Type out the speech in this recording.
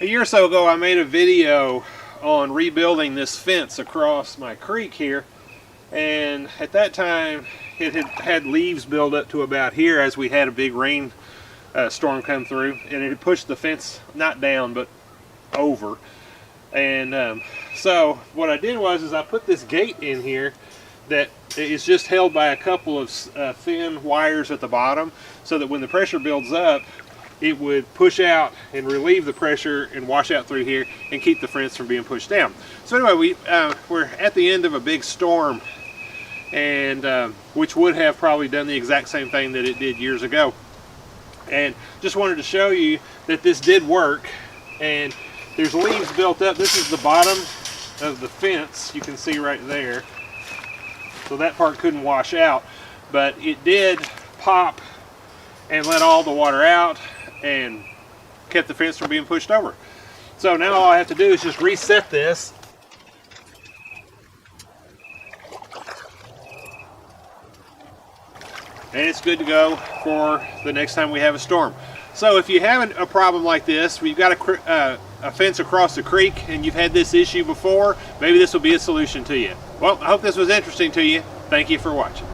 A year or so ago, I made a video on rebuilding this fence across my creek here, and at that time it had leaves build up to about here as we had a big rain storm come through, and it had pushed the fence not down but over. And so what I did was I put this gate in here that is just held by a couple of thin wires at the bottom, so that when the pressure builds up, it would push out and relieve the pressure and wash out through here and keep the fence from being pushed down. So anyway, we're at the end of a big storm, and which would have probably done the exact same thing that it did years ago. And just wanted to show you that this did work. And there's leaves built up. This is the bottom of the fence, you can see right there. So that part couldn't wash out, but it did pop and let all the water out and kept the fence from being pushed over. So now all I have to do is just reset this. And it's good to go for the next time we have a storm. So if you have a problem like this, we've got a fence across the creek and you've had this issue before, maybe this will be a solution to you. Well, I hope this was interesting to you. Thank you for watching.